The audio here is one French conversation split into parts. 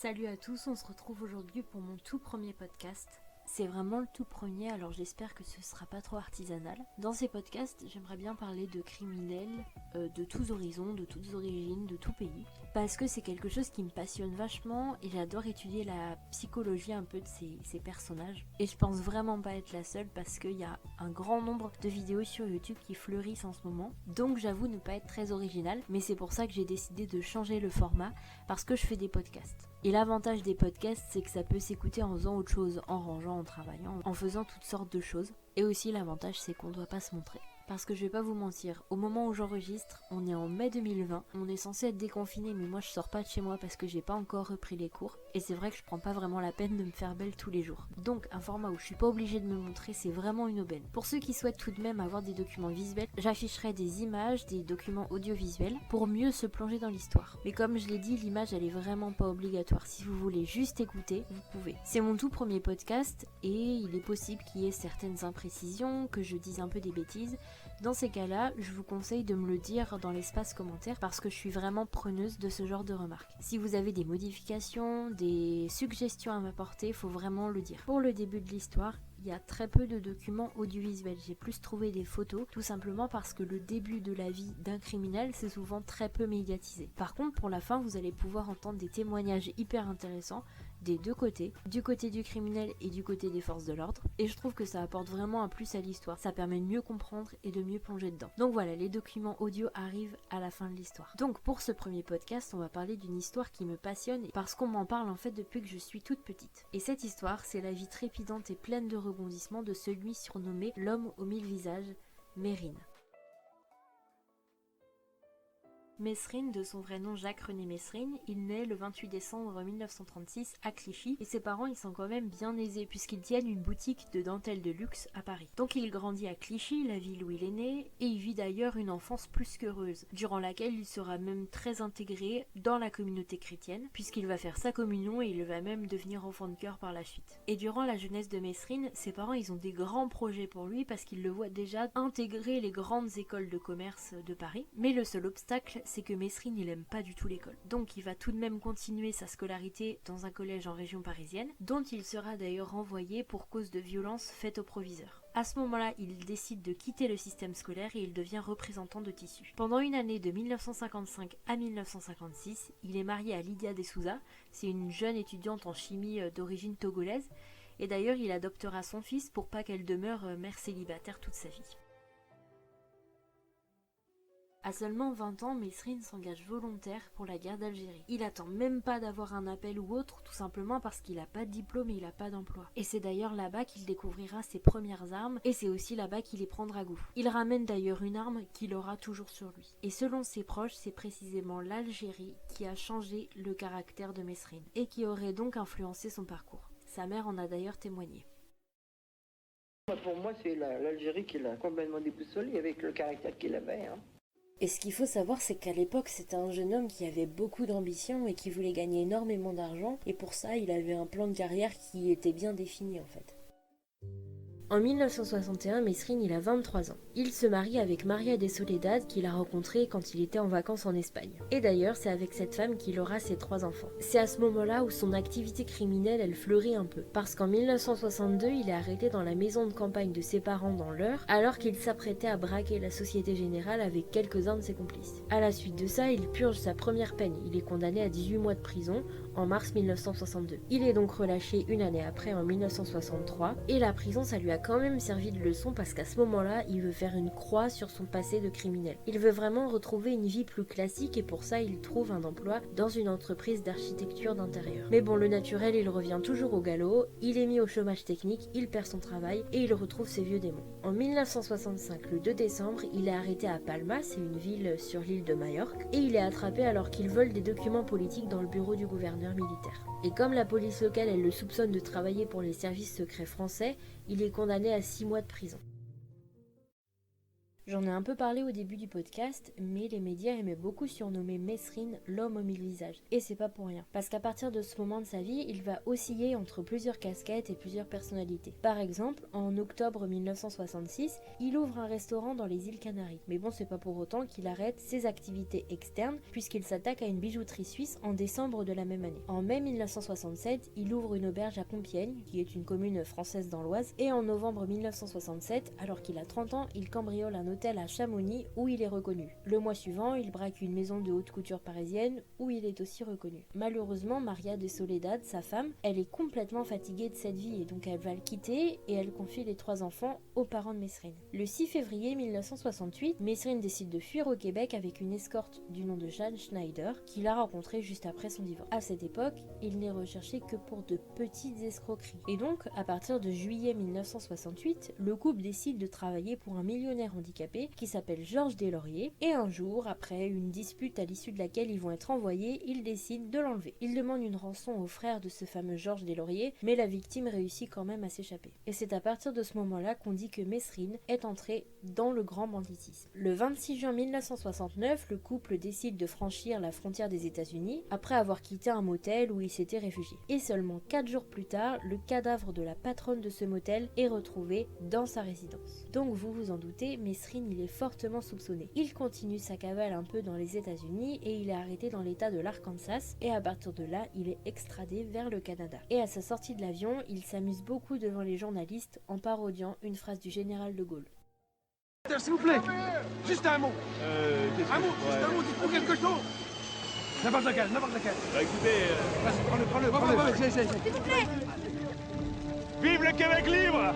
Salut à tous, on se retrouve aujourd'hui pour mon tout premier podcast. C'est vraiment le tout premier, alors j'espère que ce sera pas trop artisanal. Dans ces podcasts, j'aimerais bien parler de criminels de tous horizons, de toutes origines, de tout pays. Parce que c'est quelque chose qui me passionne vachement et j'adore étudier la psychologie un peu de ces personnages. Et je pense vraiment pas être la seule parce qu'il y a un grand nombre de vidéos sur YouTube qui fleurissent en ce moment. Donc j'avoue ne pas être très originale, mais c'est pour ça que j'ai décidé de changer le format parce que je fais des podcasts. Et l'avantage des podcasts, c'est que ça peut s'écouter en faisant autre chose, en rangeant, en travaillant, en faisant toutes sortes de choses. Et aussi l'avantage, c'est qu'on ne doit pas se montrer. Parce que je vais pas vous mentir, au moment où j'enregistre, on est en mai 2020, on est censé être déconfiné, mais moi je sors pas de chez moi parce que j'ai pas encore repris les cours. Et c'est vrai que je prends pas vraiment la peine de me faire belle tous les jours. Donc un format où je suis pas obligée de me montrer, c'est vraiment une aubaine. Pour ceux qui souhaitent tout de même avoir des documents visuels, j'afficherai des images, des documents audiovisuels pour mieux se plonger dans l'histoire. Mais comme je l'ai dit, l'image elle est vraiment pas obligatoire. Si vous voulez juste écouter, vous pouvez. C'est mon tout premier podcast et il est possible qu'il y ait certaines imprécisions, que je dise un peu des bêtises. Dans ces cas-là, je vous conseille de me le dire dans l'espace commentaire parce que je suis vraiment preneuse de ce genre de remarques. Si vous avez des modifications, des suggestions à m'apporter, il faut vraiment le dire. Pour le début de l'histoire, il y a très peu de documents audiovisuels. J'ai plus trouvé des photos, tout simplement parce que le début de la vie d'un criminel, c'est souvent très peu médiatisé. Par contre, pour la fin, vous allez pouvoir entendre des témoignages hyper intéressants des deux côtés, du côté du criminel et du côté des forces de l'ordre, et je trouve que ça apporte vraiment un plus à l'histoire, ça permet de mieux comprendre et de mieux plonger dedans. Donc voilà, les documents audio arrivent à la fin de l'histoire. Donc pour ce premier podcast, on va parler d'une histoire qui me passionne parce qu'on m'en parle en fait depuis que je suis toute petite. Et cette histoire, c'est la vie trépidante et pleine de rebondissements de celui surnommé l'homme aux 1000 visages, Mérine. Mesrine, de son vrai nom Jacques-René Mesrine, il naît le 28 décembre 1936 à Clichy et ses parents ils sont quand même bien aisés puisqu'ils tiennent une boutique de dentelle de luxe à Paris. Donc il grandit à Clichy, la ville où il est né, et il vit d'ailleurs une enfance plus qu'heureuse, durant laquelle il sera même très intégré dans la communauté chrétienne puisqu'il va faire sa communion et il va même devenir enfant de cœur par la suite. Et durant la jeunesse de Mesrine, ses parents ils ont des grands projets pour lui parce qu'ils le voient déjà intégrer les grandes écoles de commerce de Paris, mais le seul obstacle c'est que Mesrine il aime pas du tout l'école. Donc il va tout de même continuer sa scolarité dans un collège en région parisienne, dont il sera d'ailleurs renvoyé pour cause de violences faites au proviseur. À ce moment-là, il décide de quitter le système scolaire et il devient représentant de tissu. Pendant une année de 1955 à 1956, il est marié à Lydia de Souza, c'est une jeune étudiante en chimie d'origine togolaise, et d'ailleurs il adoptera son fils pour pas qu'elle demeure mère célibataire toute sa vie. À seulement 20 ans, Mesrine s'engage volontaire pour la guerre d'Algérie. Il attend même pas d'avoir un appel ou autre, tout simplement parce qu'il a pas de diplôme et il a pas d'emploi. Et c'est d'ailleurs là-bas qu'il découvrira ses premières armes, et c'est aussi là-bas qu'il y prendra goût. Il ramène d'ailleurs une arme qu'il aura toujours sur lui. Et selon ses proches, c'est précisément l'Algérie qui a changé le caractère de Mesrine, et qui aurait donc influencé son parcours. Sa mère en a d'ailleurs témoigné. Pour moi, c'est l'Algérie qui l'a complètement déboussolé avec le caractère qu'il avait. Et ce qu'il faut savoir, c'est qu'à l'époque, c'était un jeune homme qui avait beaucoup d'ambition et qui voulait gagner énormément d'argent. Et pour ça, il avait un plan de carrière qui était bien défini en fait. En 1961, Mesrine il a 23 ans. Il se marie avec Maria de Soledad qu'il a rencontrée quand il était en vacances en Espagne. Et d'ailleurs, c'est avec cette femme qu'il aura ses 3 enfants. C'est à ce moment-là où son activité criminelle elle fleurit un peu. Parce qu'en 1962, il est arrêté dans la maison de campagne de ses parents dans l'Eure, alors qu'il s'apprêtait à braquer la Société Générale avec quelques-uns de ses complices. À la suite de ça, il purge sa première peine. Il est condamné à 18 mois de prison en mars 1962. Il est donc relâché une année après en 1963 et la prison ça lui a quand même servi de leçon parce qu'à ce moment-là, il veut faire une croix sur son passé de criminel. Il veut vraiment retrouver une vie plus classique et pour ça, il trouve un emploi dans une entreprise d'architecture d'intérieur. Mais bon, le naturel, il revient toujours au galop, il est mis au chômage technique, il perd son travail et il retrouve ses vieux démons. En 1965, le 2 décembre, il est arrêté à Palma, c'est une ville sur l'île de Majorque, et il est attrapé alors qu'il vole des documents politiques dans le bureau du gouverneur militaire. Et comme la police locale, elle le soupçonne de travailler pour les services secrets français, il est condamné à 6 mois de prison. J'en ai un peu parlé au début du podcast, mais les médias aimaient beaucoup surnommer Mesrine l'homme aux 1000 visages. Et c'est pas pour rien, parce qu'à partir de ce moment de sa vie, il va osciller entre plusieurs casquettes et plusieurs personnalités. Par exemple, en octobre 1966, il ouvre un restaurant dans les îles Canaries. Mais bon, c'est pas pour autant qu'il arrête ses activités externes, puisqu'il s'attaque à une bijouterie suisse en décembre de la même année. En mai 1967, il ouvre une auberge à Compiègne, qui est une commune française dans l'Oise, et en novembre 1967, alors qu'il a 30 ans, il cambriole un hôtel à Chamonix où il est reconnu. Le mois suivant, il braque une maison de haute couture parisienne où il est aussi reconnu. Malheureusement, Maria de Soledad, sa femme, elle est complètement fatiguée de cette vie et donc elle va le quitter et elle confie les 3 enfants aux parents de Mesrine. Le 6 février 1968, Mesrine décide de fuir au Québec avec une escorte du nom de Jeanne Schneider qu'il a rencontrée juste après son divorce. À cette époque, il n'est recherché que pour de petites escroqueries. Et donc, à partir de juillet 1968, le couple décide de travailler pour un millionnaire handicapé qui s'appelle Georges Deslauriers, et un jour, après une dispute à l'issue de laquelle ils vont être envoyés, ils décident de l'enlever. Ils demandent une rançon au frère de ce fameux Georges Deslauriers, mais la victime réussit quand même à s'échapper. Et c'est à partir de ce moment-là qu'on dit que Mesrine est entré dans le grand banditisme. Le 26 juin 1969, le couple décide de franchir la frontière des États-Unis après avoir quitté un motel où ils s'étaient réfugiés. Et seulement 4 jours plus tard, le cadavre de la patronne de ce motel est retrouvé dans sa résidence. Donc vous vous en doutez, Mesrine il est fortement soupçonné. Il continue sa cavale un peu dans les États-Unis et il est arrêté dans l'état de l'Arkansas et à partir de là, il est extradé vers le Canada. Et à sa sortie de l'avion, il s'amuse beaucoup devant les journalistes en parodiant une phrase du général de Gaulle. S'il vous plaît, juste un mot. Juste un mot, dites-moi quelque chose. N'importe lequel. Bah écoutez, Vas-y, prends-le. s'il vous plaît. Vive le Québec libre!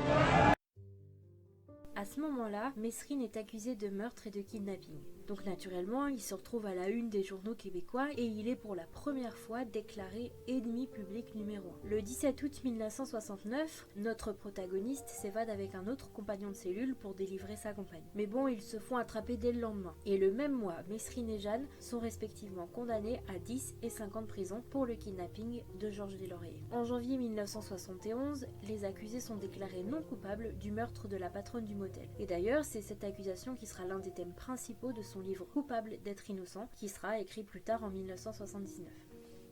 À ce moment-là, Mesrine est accusé de meurtre et de kidnapping. Donc naturellement, il se retrouve à la une des journaux québécois et il est pour la première fois déclaré ennemi public numéro 1. Le 17 août 1969, notre protagoniste s'évade avec un autre compagnon de cellule pour délivrer sa compagne. Mais bon, ils se font attraper dès le lendemain. Et le même mois, Mesrine et Jeanne sont respectivement condamnés à 10 et 5 ans de prison pour le kidnapping de Georges Deslauriers. En janvier 1971, les accusés sont déclarés non coupables du meurtre de la patronne du motel. Et d'ailleurs, c'est cette accusation qui sera l'un des thèmes principaux de son livre Coupable d'être innocent, qui sera écrit plus tard en 1979.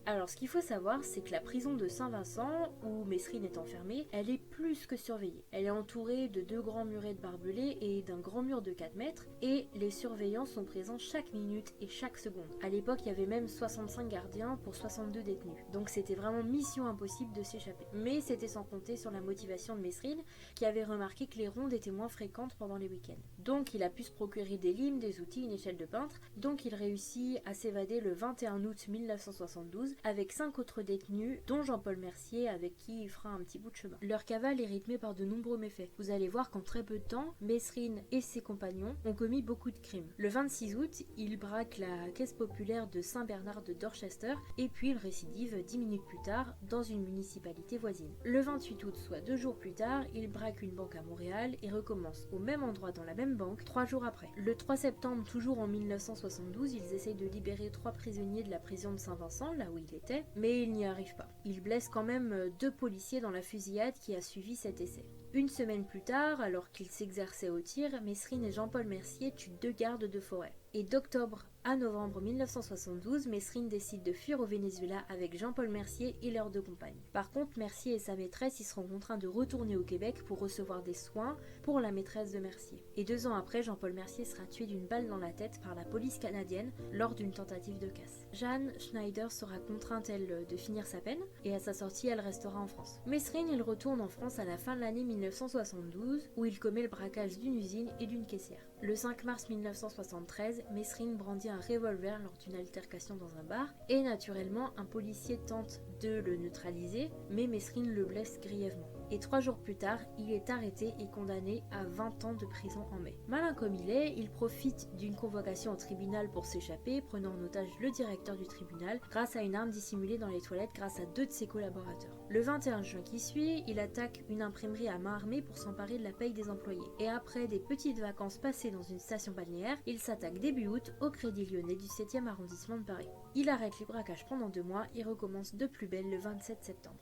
Alors ce qu'il faut savoir, c'est que la prison de Saint-Vincent, où Mesrine est enfermée, elle est plus que surveillée. Elle est entourée de 2 grands murets de barbelés et d'un grand mur de 4 mètres, et les surveillants sont présents chaque minute et chaque seconde. À l'époque, il y avait même 65 gardiens pour 62 détenus. Donc c'était vraiment mission impossible de s'échapper. Mais c'était sans compter sur la motivation de Mesrine, qui avait remarqué que les rondes étaient moins fréquentes pendant les week-ends. Donc il a pu se procurer des limes, des outils, une échelle de peintre, donc il réussit à s'évader le 21 août 1972 avec 5 autres détenus, dont Jean-Paul Mercier, avec qui il fera un petit bout de chemin. Leur cavale est rythmée par de nombreux méfaits. Vous allez voir qu'en très peu de temps, Mesrine et ses compagnons ont commis beaucoup de crimes. Le 26 août, il braque la caisse populaire de Saint-Bernard de Dorchester, et puis il récidive 10 minutes plus tard dans une municipalité voisine. Le 28 août, soit 2 jours plus tard, il braque une banque à Montréal et recommence au même endroit dans la même banque 3 jours après. Le 3 septembre, toujours en 1972, ils essayent de libérer 3 prisonniers de la prison de Saint-Vincent, là où il était, mais il n'y arrive pas. Il blesse quand même 2 policiers dans la fusillade qui a suivi cet essai. Une semaine plus tard, alors qu'il s'exerçait au tir, Mesrine et Jean-Paul Mercier tuent 2 gardes de forêt. Et d'octobre à novembre 1972, Mesrine décide de fuir au Venezuela avec Jean-Paul Mercier et leurs 2 compagnes. Par contre, Mercier et sa maîtresse y seront contraints de retourner au Québec pour recevoir des soins pour la maîtresse de Mercier. Et 2 ans après, Jean-Paul Mercier sera tué d'une balle dans la tête par la police canadienne lors d'une tentative de casse. Jeanne Schneider sera contrainte, elle, de finir sa peine, et à sa sortie, elle restera en France. Mesrine, il retourne en France à la fin de l'année 1972, où il commet le braquage d'une usine et d'une caissière. Le 5 mars 1973, Mesrine brandit un revolver lors d'une altercation dans un bar, et naturellement, un policier tente de le neutraliser, mais Mesrine le blesse grièvement. Et 3 jours plus tard, il est arrêté et condamné à 20 ans de prison en mai. Malin comme il profite d'une convocation au tribunal pour s'échapper, prenant en otage le directeur du tribunal grâce à une arme dissimulée dans les toilettes grâce à 2 de ses collaborateurs. Le 21 juin qui suit, il attaque une imprimerie à main armée pour s'emparer de la paye des employés. Et après des petites vacances passées dans une station balnéaire, il s'attaque début août au Crédit Lyonnais du 7e arrondissement de Paris. Il arrête les braquages pendant 2 mois et recommence de plus belle le 27 septembre.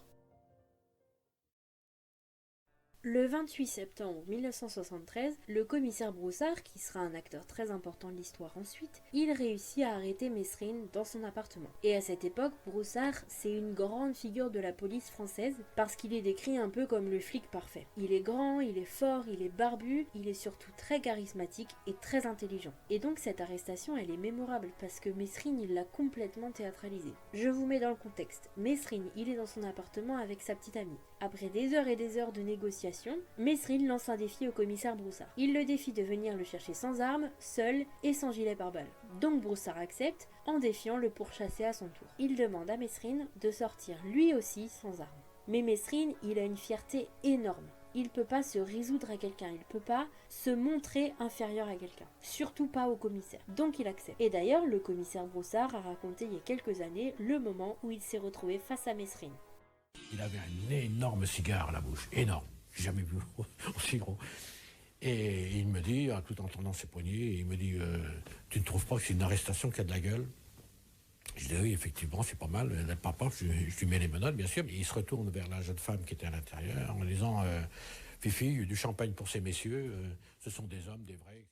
Le 28 septembre 1973, le commissaire Broussard, qui sera un acteur très important de l'histoire ensuite, il réussit à arrêter Mesrine dans son appartement. Et à cette époque, Broussard, c'est une grande figure de la police française parce qu'il est décrit un peu comme le flic parfait. Il est grand, il est fort, il est barbu, il est surtout très charismatique et très intelligent. Et donc cette arrestation, elle est mémorable parce que Mesrine, il l'a complètement théâtralisée. Je vous mets dans le contexte. Mesrine, il est dans son appartement avec sa petite amie. Après des heures et des heures de négociations, Mesrine lance un défi au commissaire Broussard. Il le défie de venir le chercher sans armes, seul et sans gilet pare-balles. Donc Broussard accepte, en défiant le pourchasser à son tour. Il demande à Mesrine de sortir lui aussi sans armes. Mais Mesrine, il a une fierté énorme. Il peut pas se résoudre à quelqu'un, il peut pas se montrer inférieur à quelqu'un. Surtout pas au commissaire. Donc il accepte. Et d'ailleurs, le commissaire Broussard a raconté il y a quelques années le moment où il s'est retrouvé face à Mesrine. Il avait un énorme cigare à la bouche, énorme. J'ai jamais vu aussi gros. Et il me dit, tout en tendant ses poignets, il me dit tu ne trouves pas que c'est une arrestation qui a de la gueule? Je dis oui, effectivement, c'est pas mal. Je lui mets les menottes, bien sûr. Et il se retourne vers la jeune femme qui était à l'intérieur en disant Fifi, du champagne pour ces messieurs, ce sont des hommes, des vrais.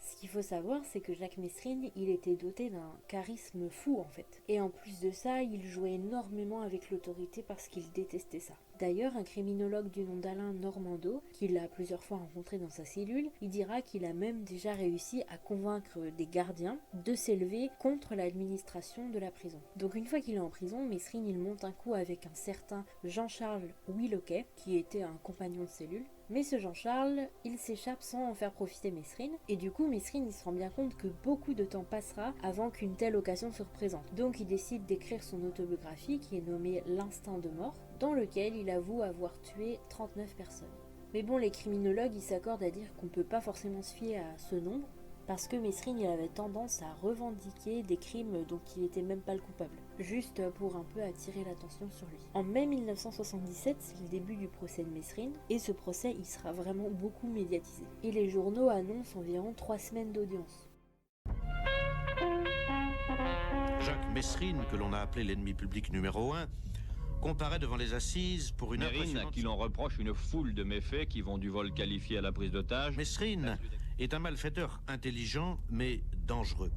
Ce qu'il faut savoir, c'est que Jacques Mesrine, il était doté d'un charisme fou en fait. Et en plus de ça, il jouait énormément avec l'autorité parce qu'il détestait ça. D'ailleurs, un criminologue du nom d'Alain Normando, qui l'a plusieurs fois rencontré dans sa cellule, il dira qu'il a même déjà réussi à convaincre des gardiens de s'élever contre l'administration de la prison. Donc une fois qu'il est en prison, Mesrine il monte un coup avec un certain Jean-Charles Willoquet, qui était un compagnon de cellule. Mais ce Jean-Charles, il s'échappe sans en faire profiter Mesrine, et du coup Mesrine il se rend bien compte que beaucoup de temps passera avant qu'une telle occasion se représente. Donc il décide d'écrire son autobiographie qui est nommée L'instinct de mort, dans lequel il avoue avoir tué 39 personnes. Mais bon, les criminologues ils s'accordent à dire qu'on peut pas forcément se fier à ce nombre, parce que Mesrine il avait tendance à revendiquer des crimes dont il n'était même pas le coupable, juste pour un peu attirer l'attention sur lui. En mai 1977, c'est le début du procès de Mesrine, et ce procès il sera vraiment beaucoup médiatisé. Et les journaux annoncent environ 3 semaines d'audience. Jacques Mesrine, que l'on a appelé l'ennemi public numéro 1, comparaît devant les assises pour une Mesrine, à qui l'on reproche une foule de méfaits qui vont du vol qualifié à la prise d'otage. Mesrine est un malfaiteur intelligent mais dangereux.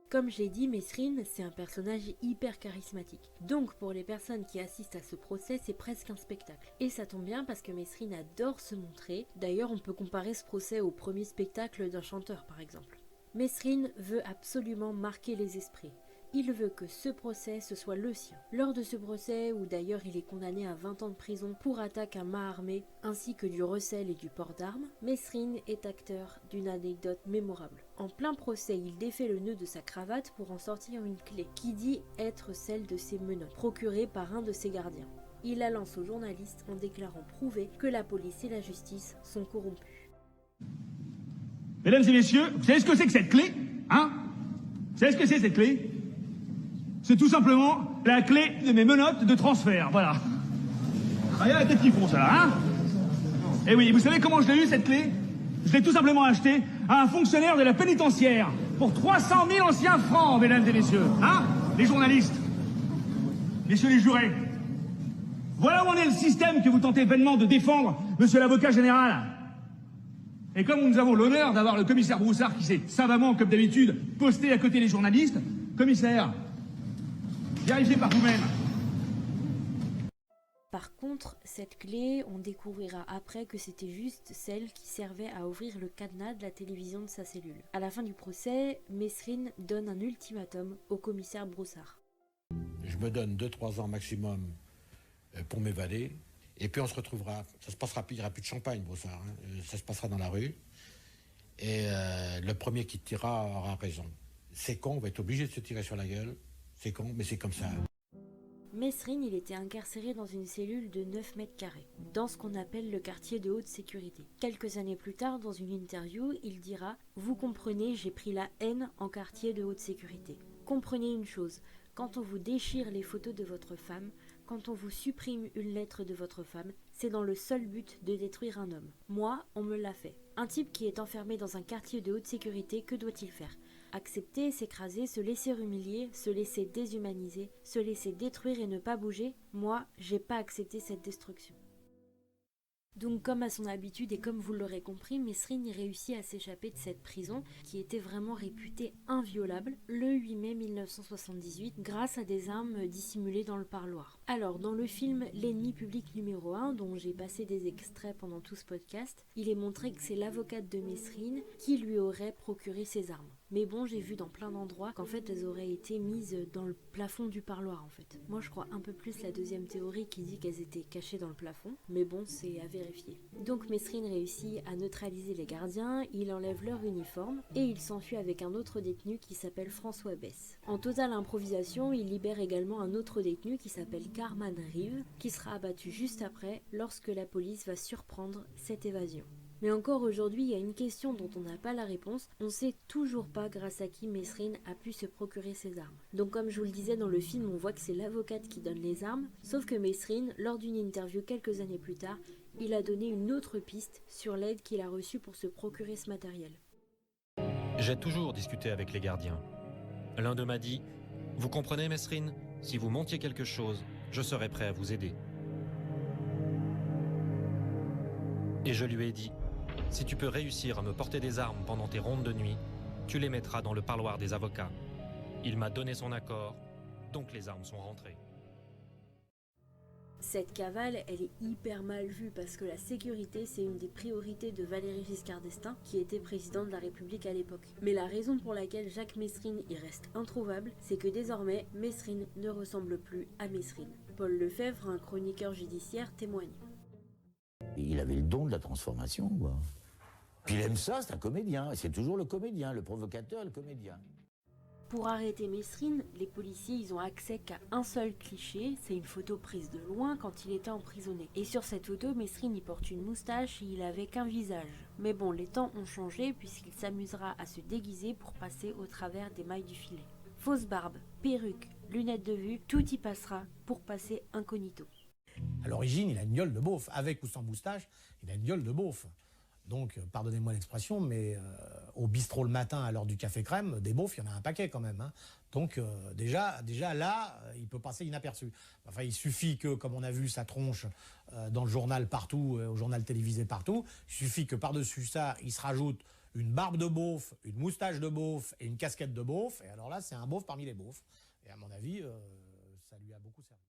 Comme je l'ai dit, Mesrine, c'est un personnage hyper charismatique. Donc pour les personnes qui assistent à ce procès, c'est presque un spectacle. Et ça tombe bien parce que Mesrine adore se montrer. D'ailleurs, on peut comparer ce procès au premier spectacle d'un chanteur, par exemple. Mesrine veut absolument marquer les esprits. Il veut que ce procès, ce soit le sien. Lors de ce procès, où d'ailleurs il est condamné à 20 ans de prison pour attaque à main armée, ainsi que du recel et du port d'armes, Mesrine est acteur d'une anecdote mémorable. En plein procès, il défait le nœud de sa cravate pour en sortir une clé, qui dit être celle de ses menottes, procurée par un de ses gardiens. Il la lance aux journalistes en déclarant prouver que la police et la justice sont corrompus. Mesdames et messieurs, vous savez ce que c'est que cette clé? Hein? Vous savez ce que c'est cette clé? C'est tout simplement la clé de mes menottes de transfert, voilà. Ah, y a la tête qui font ça, hein? Eh oui, vous savez comment je l'ai eu, cette clé? Je l'ai tout simplement achetée à un fonctionnaire de la pénitentiaire pour 300 000 anciens francs, mesdames et messieurs. Hein? Les journalistes. Messieurs les jurés. Voilà où en est le système que vous tentez vainement de défendre, monsieur l'avocat général. Et comme nous avons l'honneur d'avoir le commissaire Broussard qui s'est savamment, comme d'habitude, posté à côté des journalistes, commissaire, vérifiez par vous-même. Par contre, cette clé, on découvrira après que c'était juste celle qui servait à ouvrir le cadenas de la télévision de sa cellule. À la fin du procès, Mesrine donne un ultimatum au commissaire Broussard. Je me donne 2-3 ans maximum pour m'évader. Et puis on se retrouvera, ça se passera, il n'y aura plus de champagne, Broussard, hein. Ça se passera dans la rue. Et le premier qui tirera aura raison. C'est con, on va être obligé de se tirer sur la gueule. C'est con, mais c'est comme ça. Mesrine, il était incarcéré dans une cellule de 9 mètres carrés, dans ce qu'on appelle le quartier de haute sécurité. Quelques années plus tard, dans une interview, il dira « Vous comprenez, j'ai pris la haine en quartier de haute sécurité. Comprenez une chose, quand on vous déchire les photos de votre femme, quand on vous supprime une lettre de votre femme, c'est dans le seul but de détruire un homme. Moi, on me l'a fait. Un type qui est enfermé dans un quartier de haute sécurité, que doit-il faire ? Accepter, s'écraser, se laisser humilier, se laisser déshumaniser, se laisser détruire et ne pas bouger ? Moi, j'ai pas accepté cette destruction. » Donc comme à son habitude et comme vous l'aurez compris, Mesrine y réussit à s'échapper de cette prison qui était vraiment réputée inviolable le 8 mai 1978 grâce à des armes dissimulées dans le parloir. Alors dans le film L'ennemi public numéro 1 dont j'ai passé des extraits pendant tout ce podcast, il est montré que c'est l'avocate de Mesrine qui lui aurait procuré ces armes. Mais bon, j'ai vu dans plein d'endroits qu'en fait elles auraient été mises dans le plafond du parloir en fait. Moi je crois un peu plus la deuxième théorie qui dit qu'elles étaient cachées dans le plafond, mais bon c'est à vérifier. Donc Mesrine réussit à neutraliser les gardiens, il enlève leur uniforme et il s'enfuit avec un autre détenu qui s'appelle François Besse. En totale improvisation, il libère également un autre détenu qui s'appelle Carman Rive, qui sera abattu juste après lorsque la police va surprendre cette évasion. Mais encore aujourd'hui, il y a une question dont on n'a pas la réponse. On ne sait toujours pas grâce à qui Mesrine a pu se procurer ces armes. Donc comme je vous le disais dans le film, on voit que c'est l'avocate qui donne les armes, sauf que Mesrine, lors d'une interview quelques années plus tard, il a donné une autre piste sur l'aide qu'il a reçue pour se procurer ce matériel. J'ai toujours discuté avec les gardiens. L'un d'eux m'a dit « Vous comprenez, Mesrine, si vous montiez quelque chose, je serais prêt à vous aider. » Et je lui ai dit « Si tu peux réussir à me porter des armes pendant tes rondes de nuit, tu les mettras dans le parloir des avocats. » Il m'a donné son accord, donc les armes sont rentrées. Cette cavale, elle est hyper mal vue parce que la sécurité, c'est une des priorités de Valéry Giscard d'Estaing, qui était président de la République à l'époque. Mais la raison pour laquelle Jacques Mesrine y reste introuvable, c'est que désormais, Mesrine ne ressemble plus à Mesrine. Paul Lefebvre, un chroniqueur judiciaire, témoigne. Il avait le don de la transformation, quoi. Puis il aime ça, c'est un comédien. C'est toujours le comédien, le provocateur et le comédien. Pour arrêter Mesrine, les policiers ils ont accès qu'à un seul cliché, c'est une photo prise de loin quand il était emprisonné. Et sur cette photo, Mesrine il porte une moustache et il avait qu'un visage. Mais bon, les temps ont changé puisqu'il s'amusera à se déguiser pour passer au travers des mailles du filet. Fausse barbe, perruque, lunettes de vue, tout y passera pour passer incognito. À l'origine, il a une gueule de beauf. Avec ou sans moustache, il a une gueule de beauf. Donc, pardonnez-moi l'expression, mais au bistrot le matin, à l'heure du café crème, des beaufs, il y en a un paquet quand même. Hein. Donc, déjà là, il peut passer inaperçu. Enfin, il suffit que, comme on a vu sa tronche dans le journal partout, au journal télévisé partout, il suffit que par-dessus ça, il se rajoute une barbe de beauf, une moustache de beauf et une casquette de beauf. Et alors là, c'est un beauf parmi les beaufs. Et à mon avis, ça lui a beaucoup servi.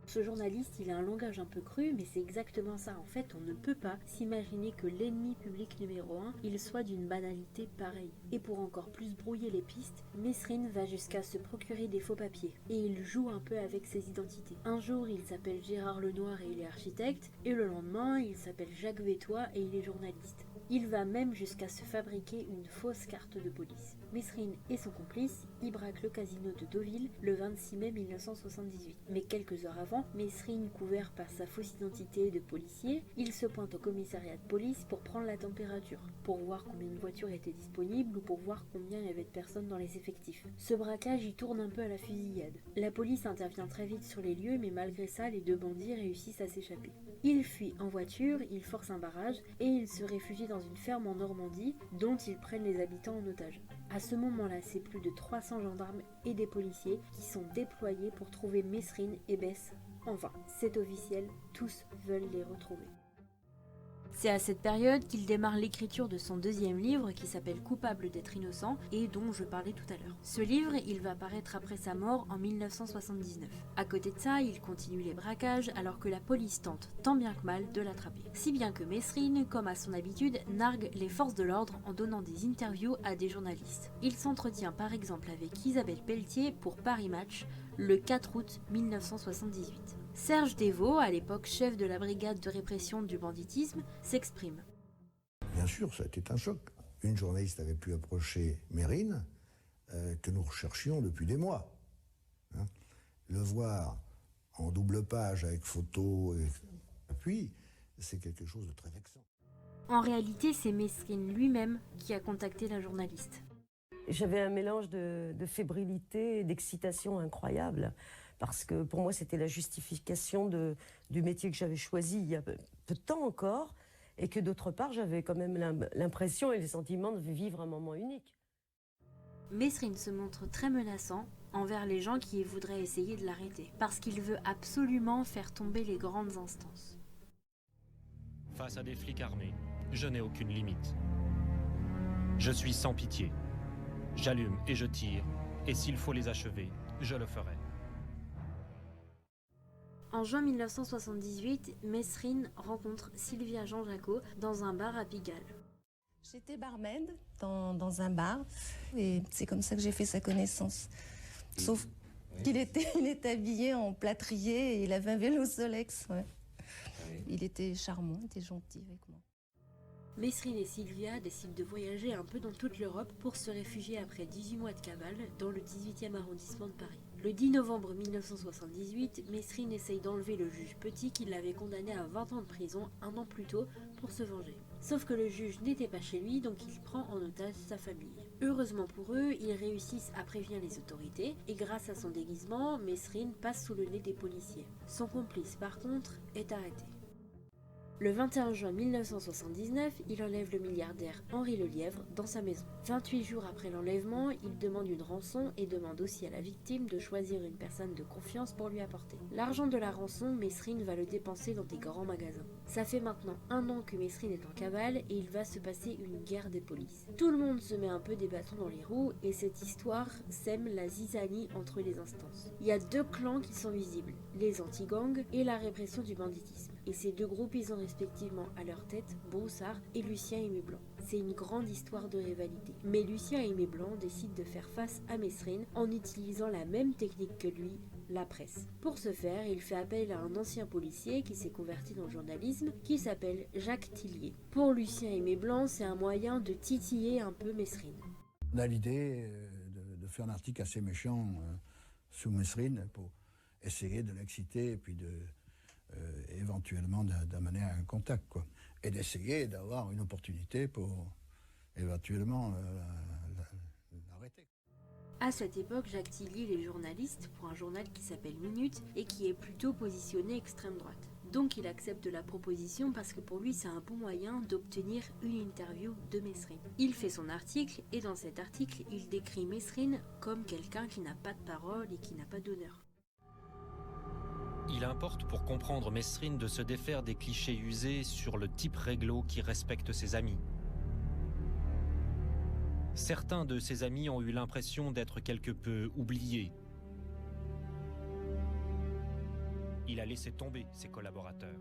Ce journaliste, il a un langage un peu cru, mais c'est exactement ça. En fait, on ne peut pas s'imaginer que l'ennemi public numéro 1, il soit d'une banalité pareille. Et pour encore plus brouiller les pistes, Mesrine va jusqu'à se procurer des faux papiers. Et il joue un peu avec ses identités. Un jour, il s'appelle Gérard Lenoir et il est architecte, et le lendemain, il s'appelle Jacques Vétois et il est journaliste. Il va même jusqu'à se fabriquer une fausse carte de police. Mesrine et son complice y braquent le casino de Deauville le 26 mai 1978. Mais quelques heures avant, Mesrine, couvert par sa fausse identité de policier, il se pointe au commissariat de police pour prendre la température, pour voir combien de voitures étaient disponibles ou pour voir combien il y avait de personnes dans les effectifs. Ce braquage y tourne un peu à la fusillade. La police intervient très vite sur les lieux, mais malgré ça, les deux bandits réussissent à s'échapper. Ils fuient en voiture, ils forcent un barrage et ils se réfugient dans une ferme en Normandie dont ils prennent les habitants en otage. À ce moment-là, c'est plus de 300 gendarmes et des policiers qui sont déployés pour trouver Mesrine et Besse. Enfin, c'est officiel, tous veulent les retrouver. C'est à cette période qu'il démarre l'écriture de son deuxième livre qui s'appelle Coupable d'être innocent et dont je parlais tout à l'heure. Ce livre, il va paraître après sa mort en 1979. À côté de ça, il continue les braquages alors que la police tente, tant bien que mal, de l'attraper. Si bien que Mesrine, comme à son habitude, nargue les forces de l'ordre en donnant des interviews à des journalistes. Il s'entretient par exemple avec Isabelle Pelletier pour Paris Match le 4 août 1978. Serge Devaux, à l'époque chef de la brigade de répression du banditisme, s'exprime. Bien sûr, ça a été un choc. Une journaliste avait pu approcher Mesrine, que nous recherchions depuis des mois. Hein. Le voir en double page avec photo et appui, c'est quelque chose de très vexant. En réalité, c'est Mesrine lui-même qui a contacté la journaliste. J'avais un mélange de fébrilité et d'excitation incroyable. Parce que pour moi, c'était la justification du métier que j'avais choisi il y a peu de temps encore, et que d'autre part, j'avais quand même l'impression et le sentiment de vivre un moment unique. Mesrine se montre très menaçant envers les gens qui voudraient essayer de l'arrêter, parce qu'il veut absolument faire tomber les grandes instances. Face à des flics armés, je n'ai aucune limite. Je suis sans pitié. J'allume et je tire, et s'il faut les achever, je le ferai. En juin 1978, Mesrine rencontre Sylvia Jean-Jacot dans un bar à Pigalle. J'étais barmaid dans un bar et c'est comme ça que j'ai fait sa connaissance. Sauf qu'il était habillé en plâtrier et il avait un vélo Solex. Ouais. Il était charmant, il était gentil avec moi. Mesrine et Sylvia décident de voyager un peu dans toute l'Europe pour se réfugier après 18 mois de cavale dans le 18e arrondissement de Paris. Le 10 novembre 1978, Mesrine essaye d'enlever le juge Petit qui l'avait condamné à 20 ans de prison un an plus tôt pour se venger. Sauf que le juge n'était pas chez lui, donc il prend en otage sa famille. Heureusement pour eux, ils réussissent à prévenir les autorités et grâce à son déguisement, Mesrine passe sous le nez des policiers. Son complice par contre est arrêté. Le 21 juin 1979, il enlève le milliardaire Henri Lelièvre dans sa maison. 28 jours après l'enlèvement, il demande une rançon et demande aussi à la victime de choisir une personne de confiance pour lui apporter. L'argent de la rançon, Mesrine va le dépenser dans des grands magasins. Ça fait maintenant 1 an que Mesrine est en cavale et il va se passer une guerre des polices. Tout le monde se met un peu des bâtons dans les roues et cette histoire sème la zizanie entre les instances. Il y a 2 clans qui sont visibles, les anti-gangs et la répression du banditisme. Et ces 2 groupes, ils ont respectivement à leur tête Broussard et Lucien Aimé Blanc. C'est une grande histoire de rivalité. Mais Lucien Aimé Blanc décide de faire face à Mesrine en utilisant la même technique que lui, la presse. Pour ce faire, il fait appel à un ancien policier qui s'est converti dans le journalisme, qui s'appelle Jacques Tillier. Pour Lucien Aimé Blanc, c'est un moyen de titiller un peu Mesrine. On a l'idée de faire un article assez méchant sur Mesrine pour essayer de l'exciter et puis éventuellement d'amener à un contact, quoi. Et d'essayer d'avoir une opportunité pour éventuellement l'arrêter. À cette époque, Jacques Tillier est journaliste pour un journal qui s'appelle Minute et qui est plutôt positionné extrême droite. Donc il accepte la proposition parce que pour lui c'est un bon moyen d'obtenir une interview de Mesrine. Il fait son article et dans cet article il décrit Mesrine comme quelqu'un qui n'a pas de parole et qui n'a pas d'honneur. Il importe pour comprendre Mesrine de se défaire des clichés usés sur le type réglo qui respecte ses amis. Certains de ses amis ont eu l'impression d'être quelque peu oubliés. Il a laissé tomber ses collaborateurs.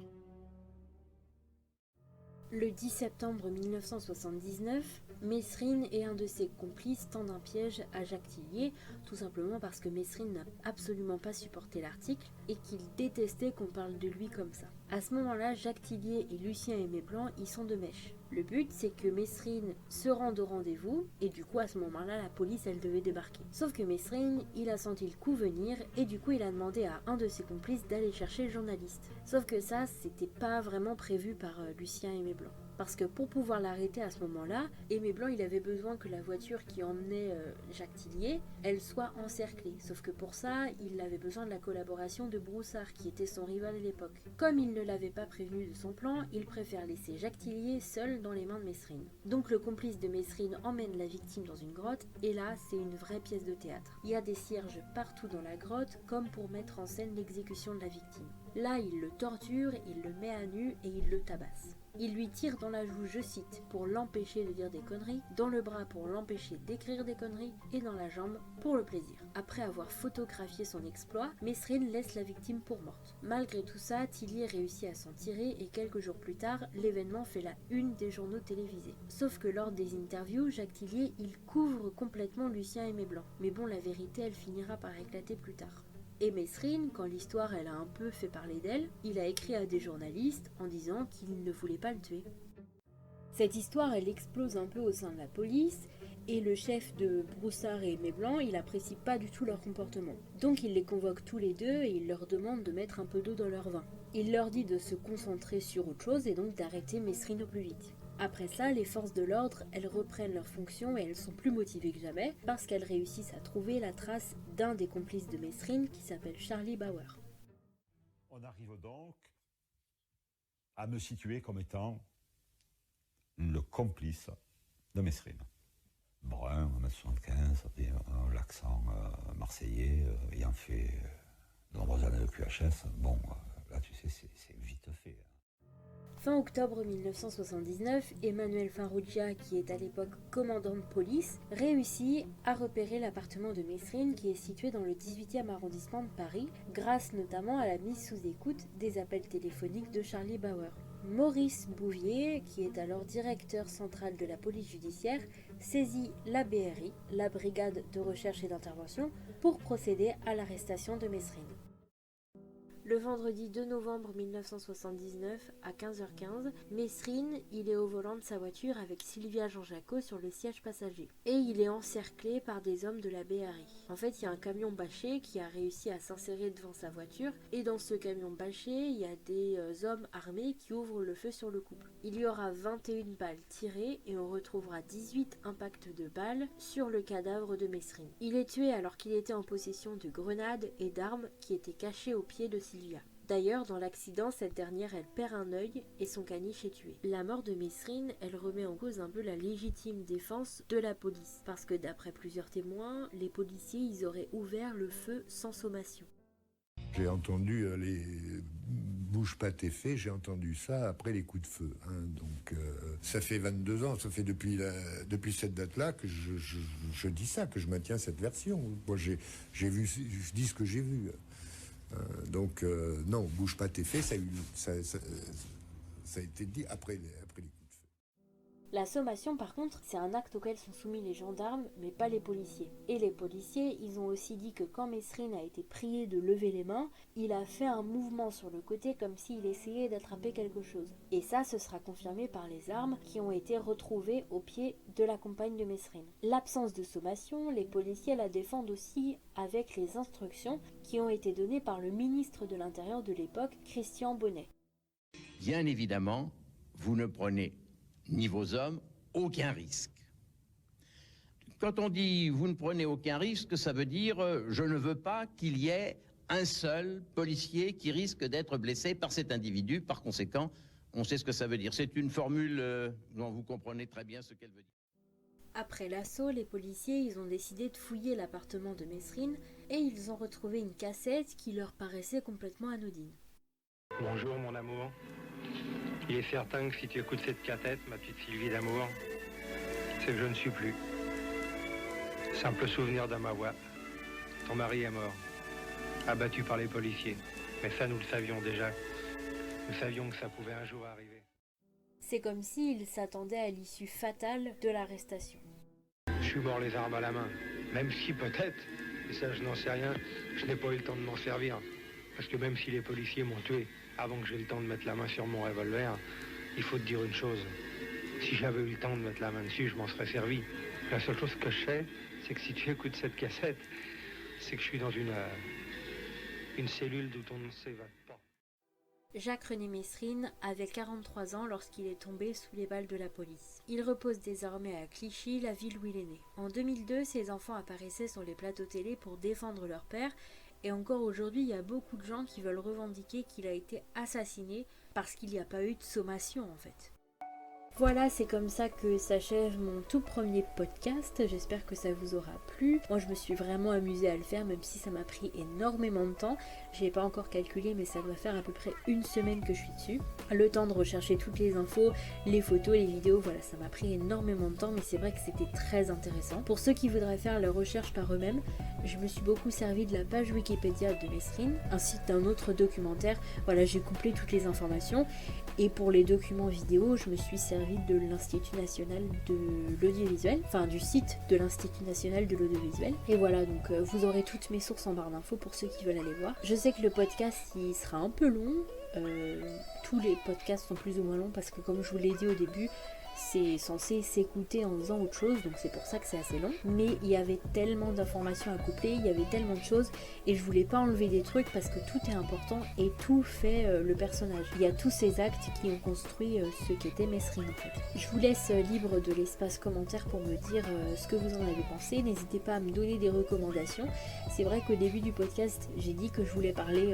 Le 10 septembre 1979, Mesrine et un de ses complices tendent un piège à Jacques Tillier, tout simplement parce que Mesrine n'a absolument pas supporté l'article et qu'il détestait qu'on parle de lui comme ça. À ce moment-là, Jacques Tillier et Lucien Aimé Blanc y sont de mèche. Le but, c'est que Mesrine se rende au rendez-vous et du coup, à ce moment-là, la police, elle devait débarquer. Sauf que Mesrine, il a senti le coup venir et du coup, il a demandé à un de ses complices d'aller chercher le journaliste. Sauf que ça, c'était pas vraiment prévu par Lucien Aimé Blanc. Parce que pour pouvoir l'arrêter à ce moment-là, Aimé Blanc, il avait besoin que la voiture qui emmenait Jacques Tillier, elle soit encerclée. Sauf que pour ça, il avait besoin de la collaboration de Broussard, qui était son rival à l'époque. Comme il ne l'avait pas prévenu de son plan, il préfère laisser Jacques Tillier seul dans les mains de Mesrine. Donc le complice de Mesrine emmène la victime dans une grotte, et là, c'est une vraie pièce de théâtre. Il y a des cierges partout dans la grotte, comme pour mettre en scène l'exécution de la victime. Là, il le torture, il le met à nu et il le tabasse. Il lui tire dans la joue, je cite, pour l'empêcher de dire des conneries, dans le bras pour l'empêcher d'écrire des conneries, et dans la jambe pour le plaisir. Après avoir photographié son exploit, Mesrine laisse la victime pour morte. Malgré tout ça, Tillier réussit à s'en tirer et quelques jours plus tard, l'événement fait la une des journaux télévisés. Sauf que lors des interviews, Jacques Tillier, il couvre complètement Lucien Aimé Blanc. Mais bon, la vérité, elle finira par éclater plus tard. Et Mesrine, quand l'histoire elle a un peu fait parler d'elle, il a écrit à des journalistes en disant qu'il ne voulait pas le tuer. Cette histoire elle explose un peu au sein de la police et le chef de Broussard et Aimé Blanc il apprécie pas du tout leur comportement. Donc il les convoque tous les deux et il leur demande de mettre un peu d'eau dans leur vin. Il leur dit de se concentrer sur autre chose et donc d'arrêter Mesrine au plus vite. Après ça, les forces de l'ordre, elles reprennent leurs fonctions et elles sont plus motivées que jamais parce qu'elles réussissent à trouver la trace d'un des complices de Mesrine qui s'appelle Charlie Bauer. On arrive donc à me situer comme étant le complice de Mesrine. Brun, 1m75, l'accent marseillais, ayant fait de nombreuses années de QHS. Bon, là tu sais, c'est vite fait. Fin octobre 1979, Emmanuel Farrugia, qui est à l'époque commandant de police, réussit à repérer l'appartement de Mesrine qui est situé dans le 18e arrondissement de Paris, grâce notamment à la mise sous écoute des appels téléphoniques de Charlie Bauer. Maurice Bouvier, qui est alors directeur central de la police judiciaire, saisit la BRI, la Brigade de recherche et d'intervention, pour procéder à l'arrestation de Mesrine. Le vendredi 2 novembre 1979, à 15h15, Mesrine, il est au volant de sa voiture avec Sylvia Jean-Jacot sur le siège passager. Et il est encerclé par des hommes de la BRI. En fait, il y a un camion bâché qui a réussi à s'insérer devant sa voiture. Et dans ce camion bâché, il y a des hommes armés qui ouvrent le feu sur le couple. Il y aura 21 balles tirées et on retrouvera 18 impacts de balles sur le cadavre de Mesrine. Il est tué alors qu'il était en possession de grenades et d'armes qui étaient cachées aux pieds de Sylvia. D'ailleurs, dans l'accident, cette dernière, elle perd un œil et son caniche est tué. La mort de Mesrine, elle remet en cause un peu la légitime défense de la police. Parce que d'après plusieurs témoins, les policiers, ils auraient ouvert le feu sans sommation. J'ai entendu les bouge pas tes faits, j'ai entendu ça après les coups de feu. Donc ça fait 22 ans, ça fait depuis cette date-là que je dis ça, que je maintiens cette version. Moi j'ai vu, je dis ce que j'ai vu. Donc non, bouge pas tes faits, ça a été dit après les coups de feu. La sommation, par contre, c'est un acte auquel sont soumis les gendarmes, mais pas les policiers. Et les policiers, ils ont aussi dit que quand Mesrine a été prié de lever les mains, il a fait un mouvement sur le côté comme s'il essayait d'attraper quelque chose. Et ça, ce sera confirmé par les armes qui ont été retrouvées au pied de la compagne de Mesrine. L'absence de sommation, les policiers la défendent aussi avec les instructions qui ont été données par le ministre de l'Intérieur de l'époque, Christian Bonnet. Bien évidemment, vous ne prenez ni vos hommes aucun risque. Quand on dit vous ne prenez aucun risque, ça veut dire je ne veux pas qu'il y ait un seul policier qui risque d'être blessé par cet individu. Par conséquent, on sait ce que ça veut dire. C'est une formule dont vous comprenez très bien ce qu'elle veut dire. Après l'assaut, les policiers ils ont décidé de fouiller l'appartement de Mesrine et ils ont retrouvé une cassette qui leur paraissait complètement anodine. Bonjour mon amour. Il est certain que si tu écoutes cette cassette, ma petite Sylvie d'amour, c'est que je ne suis plus. Simple souvenir de ma voix. Ton mari est mort, abattu par les policiers. Mais ça, nous le savions déjà. Nous savions que ça pouvait un jour arriver. C'est comme s'ils s'attendaient à l'issue fatale de l'arrestation. Je suis mort les armes à la main. Même si peut-être, et ça je n'en sais rien, je n'ai pas eu le temps de m'en servir. Parce que même si les policiers m'ont tué, avant que j'aie le temps de mettre la main sur mon revolver, il faut te dire une chose. Si j'avais eu le temps de mettre la main dessus, je m'en serais servi. La seule chose que je sais, c'est que si tu écoutes cette cassette, c'est que je suis dans une cellule d'où on ne s'évade pas. Jacques-René Mesrine avait 43 ans lorsqu'il est tombé sous les balles de la police. Il repose désormais à Clichy, la ville où il est né. En 2002, ses enfants apparaissaient sur les plateaux télé pour défendre leur père. Et encore aujourd'hui, il y a beaucoup de gens qui veulent revendiquer qu'il a été assassiné parce qu'il n'y a pas eu de sommation en fait. Voilà, c'est comme ça que s'achève mon tout premier podcast. J'espère que ça vous aura plu. Moi, je me suis vraiment amusée à le faire, même si ça m'a pris énormément de temps. J'ai pas encore calculé, mais ça doit faire à peu près une semaine que je suis dessus. Le temps de rechercher toutes les infos, les photos, les vidéos, voilà, ça m'a pris énormément de temps, mais c'est vrai que c'était très intéressant. Pour ceux qui voudraient faire leurs recherches par eux-mêmes, je me suis beaucoup servi de la page Wikipédia de Mesrine, ainsi que d'un autre documentaire. Voilà, j'ai couplé toutes les informations. Et pour les documents vidéo, je me suis servi de l'Institut National de l'Audiovisuel, enfin du site de l'Institut National de l'Audiovisuel. Et voilà, donc vous aurez toutes mes sources en barre d'infos pour ceux qui veulent aller voir. Je sais que le podcast, il sera un peu long. Tous les podcasts sont plus ou moins longs parce que comme je vous l'ai dit au début, c'est censé s'écouter en faisant autre chose, donc c'est pour ça que c'est assez long. Mais il y avait tellement d'informations à coupler, il y avait tellement de choses, et je voulais pas enlever des trucs parce que tout est important et tout fait le personnage. Il y a tous ces actes qui ont construit ce qu'était Mesrine en fait. Je vous laisse libre de l'espace commentaire pour me dire ce que vous en avez pensé. N'hésitez pas à me donner des recommandations. C'est vrai qu'au début du podcast, j'ai dit que je voulais parler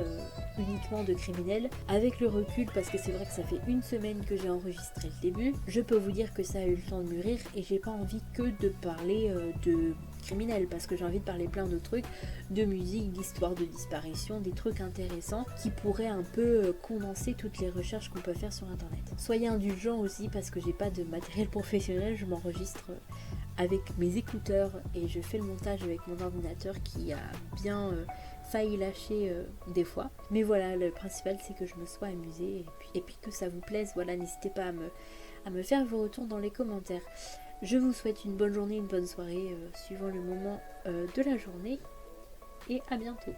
uniquement de criminels. Avec le recul, parce que c'est vrai que ça fait une semaine que j'ai enregistré le début, je peux vous dire que ça a eu le temps de mûrir et j'ai pas envie que de parler de criminel, parce que j'ai envie de parler plein de trucs, de musique, d'histoire de disparition, des trucs intéressants qui pourraient un peu condenser toutes les recherches qu'on peut faire sur internet. Soyez indulgents aussi parce que j'ai pas de matériel professionnel, je m'enregistre avec mes écouteurs et je fais le montage avec mon ordinateur qui a bien failli lâcher des fois. Mais voilà, le principal c'est que je me sois amusée et puis que ça vous plaise. Voilà, n'hésitez pas à me faire vos retours dans les commentaires. Je vous souhaite une bonne journée, une bonne soirée, suivant le moment de la journée, et à bientôt.